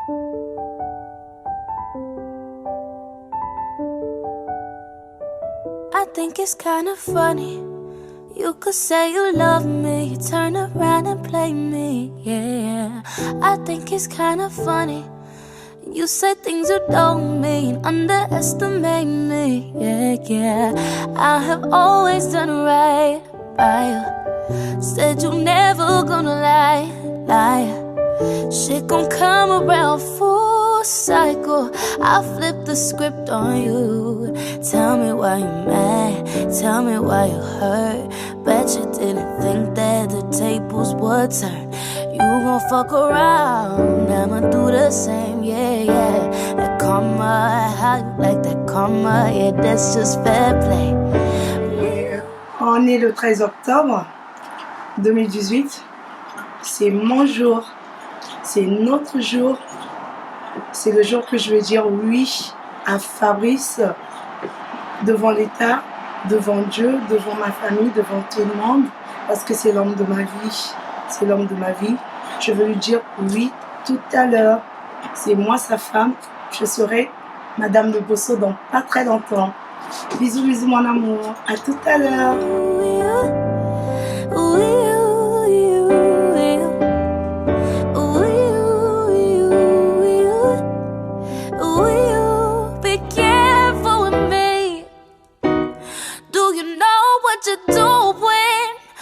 I think it's kind of funny. You could say you love me, you turn around and play me, yeah. I think it's kind of funny. You say things you don't mean, underestimate me, yeah, yeah. I have always done right by you. Said you never gonna lie. Shit gon' come around full cycle. I'll flip the script on you. Tell me why you mad, tell me why you hurt. Bet you didn't think that the tables would turn. You gon' fuck around, I'ma do the same, yeah, yeah. That karma, how you like that karma, yeah, that's just fair play. On est le 13 octobre 2018. C'est mon jour. C'est notre jour. C'est le jour que je vais dire oui à Fabrice devant l'État, devant Dieu, devant ma famille, devant tout le monde, parce que c'est l'homme de ma vie. C'est l'homme de ma vie. Je veux lui dire oui tout à l'heure. C'est moi sa femme. Je serai Madame de Bosso dans pas très longtemps. Bisous, bisous mon amour. À tout à l'heure.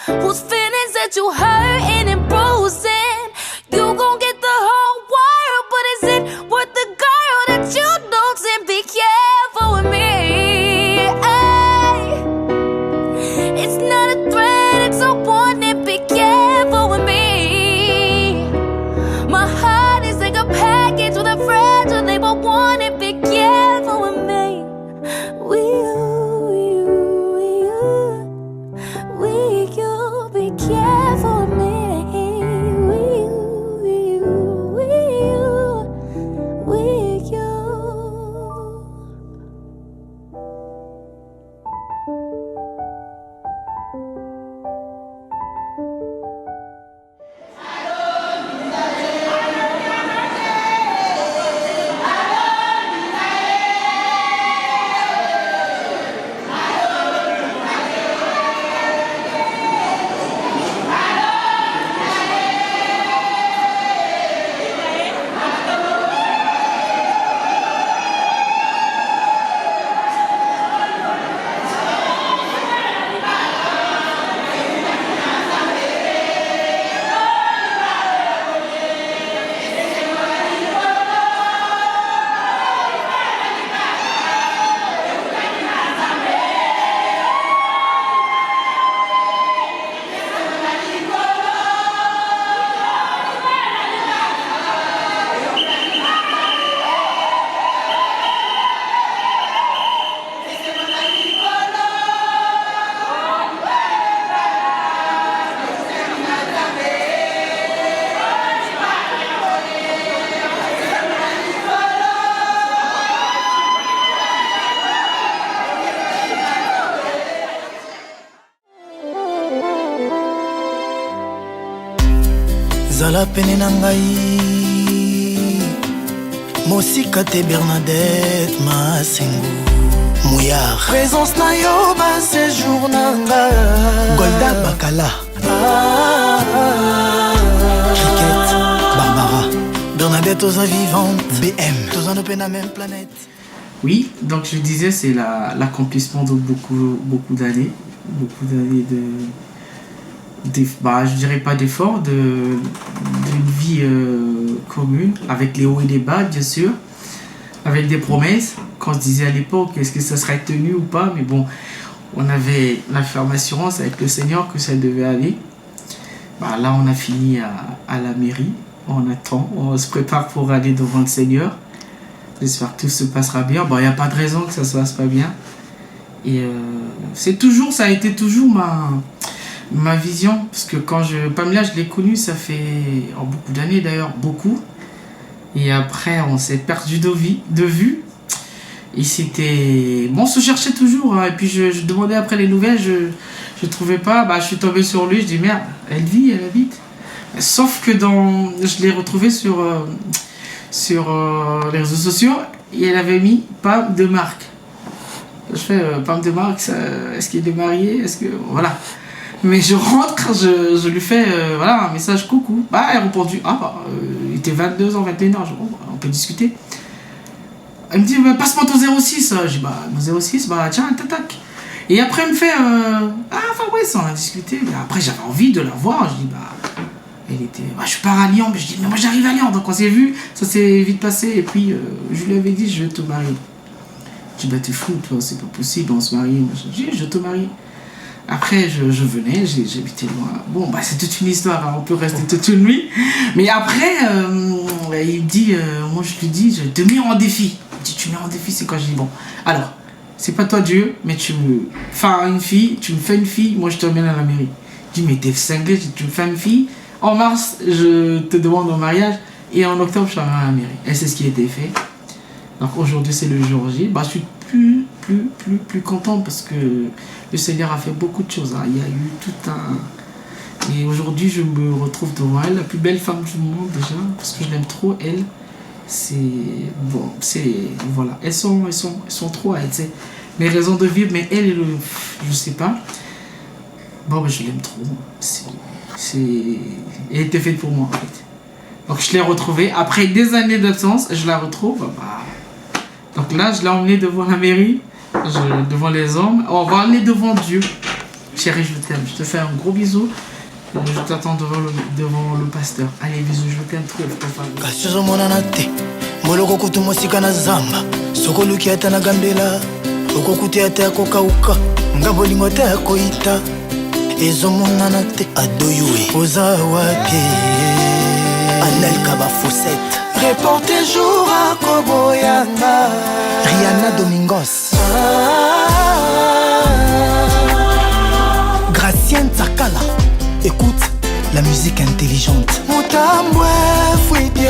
Whose feelings that you hurting and bruising? You gon' get the whole world, but is it worth the girl that you losing? Be careful with me. Ay. It's not a threat, it's a warning. Be careful with me. My heart is like a package with a fragile label warning. Be careful with me. Be careful with me. Zala pene na ngai Mosika te Bernadette Masengo Mouillard Présence na yo ba séjour na nga Golda Bakala Cricket Barbara Bernadette aux vivantes BM Tous en open la même planète. Oui, donc je disais c'est l'accomplissement de beaucoup d'années je dirais pas d'efforts, d'une vie commune, avec les hauts et les bas, bien sûr, avec des promesses, qu'on se disait à l'époque, est-ce que ça serait tenu ou pas, mais bon, on avait la ferme assurance avec le Seigneur que ça devait aller. Là, on a fini à la mairie, on attend, on se prépare pour aller devant le Seigneur. J'espère que tout se passera bien. Il n'y a pas de raison que ça se passe pas bien. Et ça a été toujours ma vision, parce que Pamela, je l'ai connue, ça fait beaucoup d'années d'ailleurs, beaucoup. Et après, on s'est perdu de vue. Et c'était... Bon, on se cherchait toujours, hein. Et puis je demandais après les nouvelles, je trouvais pas. Je suis tombée sur lui, je dis merde, elle habite. Sauf que je l'ai retrouvée sur sur les réseaux sociaux et elle avait mis Pam de Marc. Je fais Pam de Marc, est-ce qu'il est marié? Est-ce que. Voilà. Mais je rentre, je lui fais voilà, un message coucou. Bah, elle a répondu il était 22h, 21h. On peut discuter. Elle me dit passe-moi ton 06. Je dis mon 06, tiens, tac. Et après, elle me fait Fabrice, on a discuté. Mais après, j'avais envie de la voir. Je dis elle était. Je pars à Lyon. Mais je dis mais moi j'arrive à Lyon. Donc on s'est vu, ça s'est vite passé. Et puis je lui avais dit je vais te marier. Je dis t'es fou, toi, c'est pas possible, on se marie. Je dis je te marie. Après, je venais, j'habitais loin. Bon, c'est toute une histoire, hein, on peut rester toute une nuit. Mais après, il dit, moi je lui dis, je te mets en défi. Il dit, tu mets en défi, c'est quoi? Je dis, bon, alors, c'est pas toi Dieu, mais tu me fais une fille, tu me fais une fille, moi je te ramène à la mairie. Je dis, mais t'es cinglé, tu me fais une fille. En mars, je te demande en mariage, et en octobre, je te ramène à la mairie. Et c'est ce qui a été fait. Donc aujourd'hui, c'est le jour J. Je suis plus contente parce que le Seigneur a fait beaucoup de choses. Hein. Il y a eu tout un... Et aujourd'hui, je me retrouve devant elle, la plus belle femme du monde déjà, parce que je l'aime trop, elle. C'est... Bon, c'est... Voilà. Elles sont trop, elles, c'est mes raisons de vivre, mais elle, je sais pas. Je l'aime trop. Elle était faite pour moi, en fait. Donc je l'ai retrouvée. Après des années d'absence, je la retrouve. Donc là, je l'ai emmenée devant la mairie, devant les hommes. On va aller devant Dieu. Chérie, je t'aime. Je te fais un gros bisou. Je t'attends devant le pasteur. Allez, bisous, je t'aime trop. Reporter jour à Koboyanga Rihanna Domingos Gracienne Tsakala. Écoute la musique intelligente. Mutambwe fouidie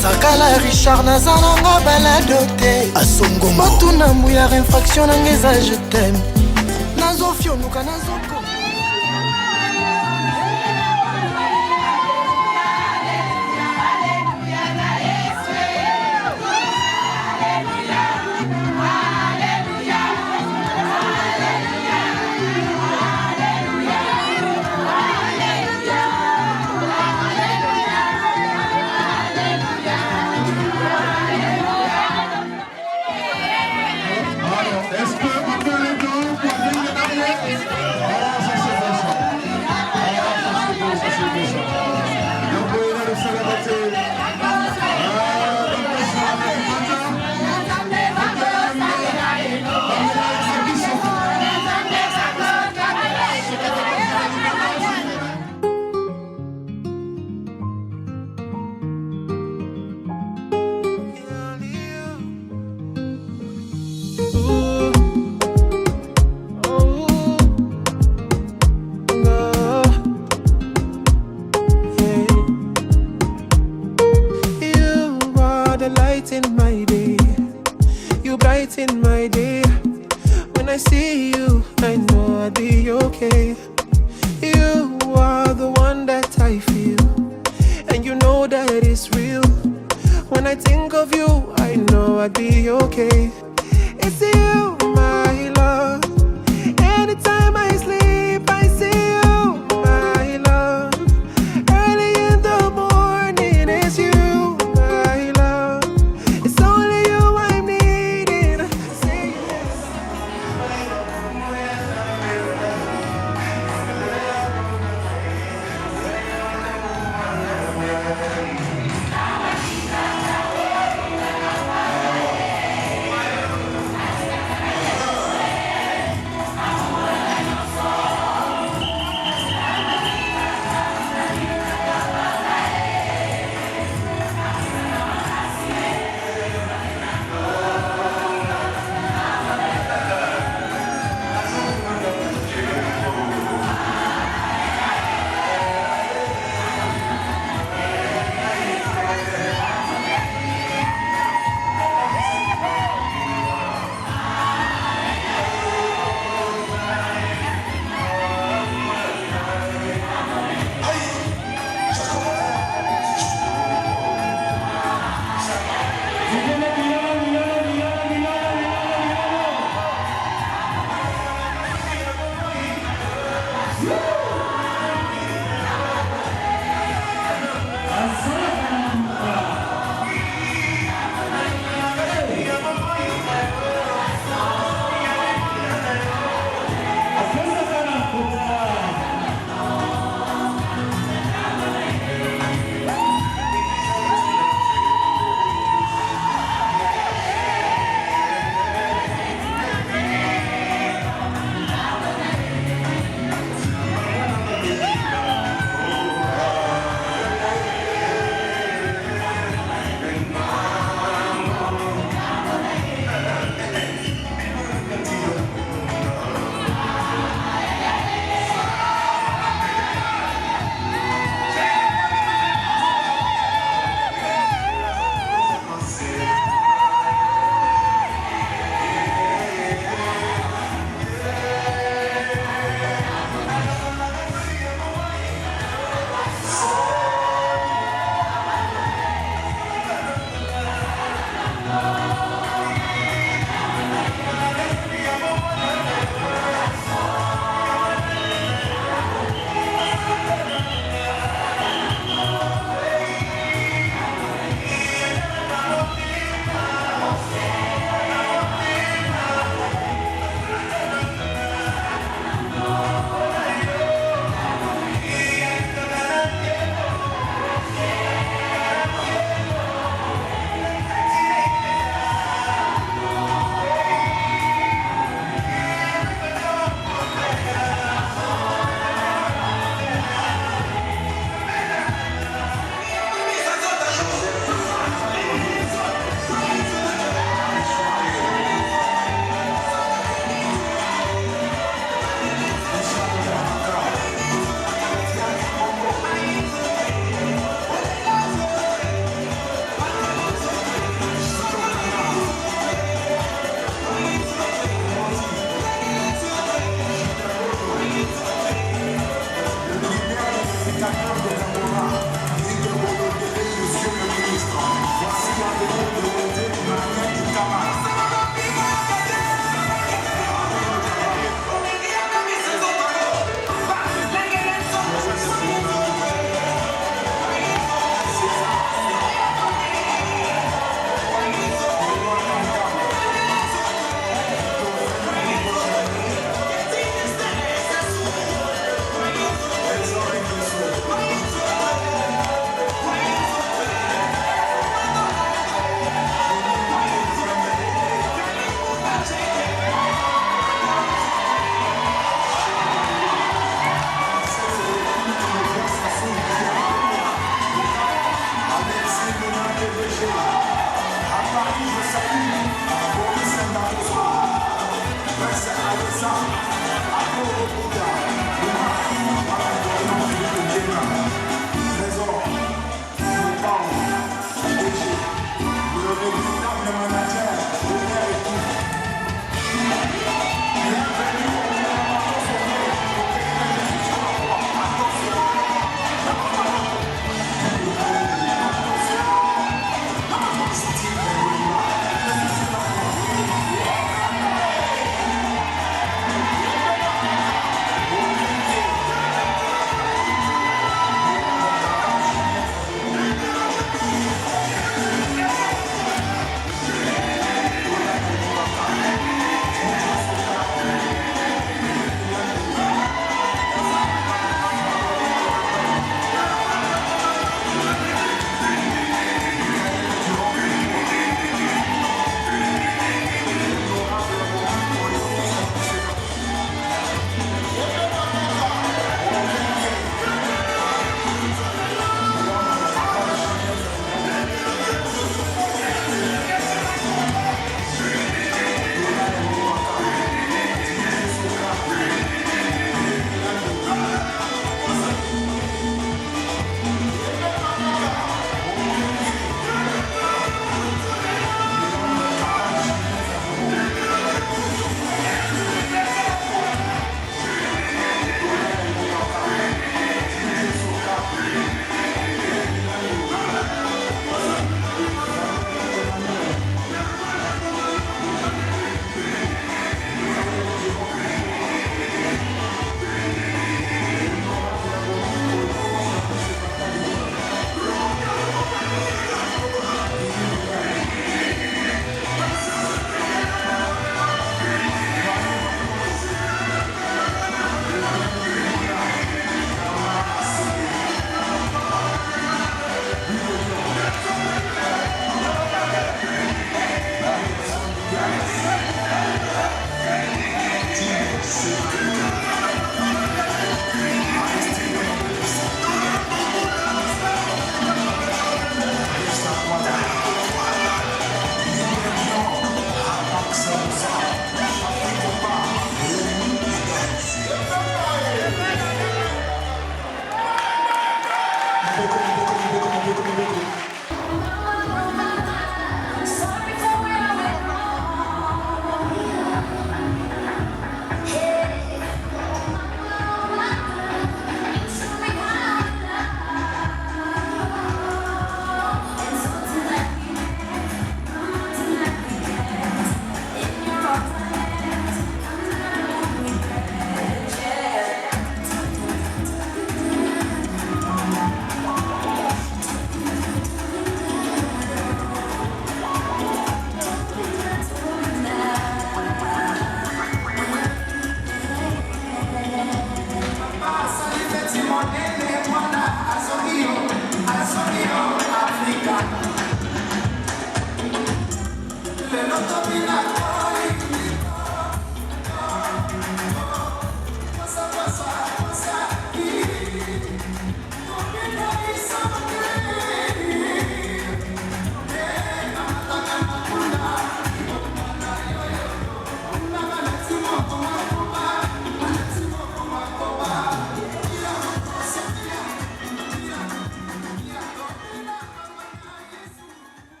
Tsakala Richard Nazananga baladote Asongo Matuna Mouya infraction nangeza je t'aime Nazofio nuka nazoko. Est-ce qu'on peut les danser? Bye.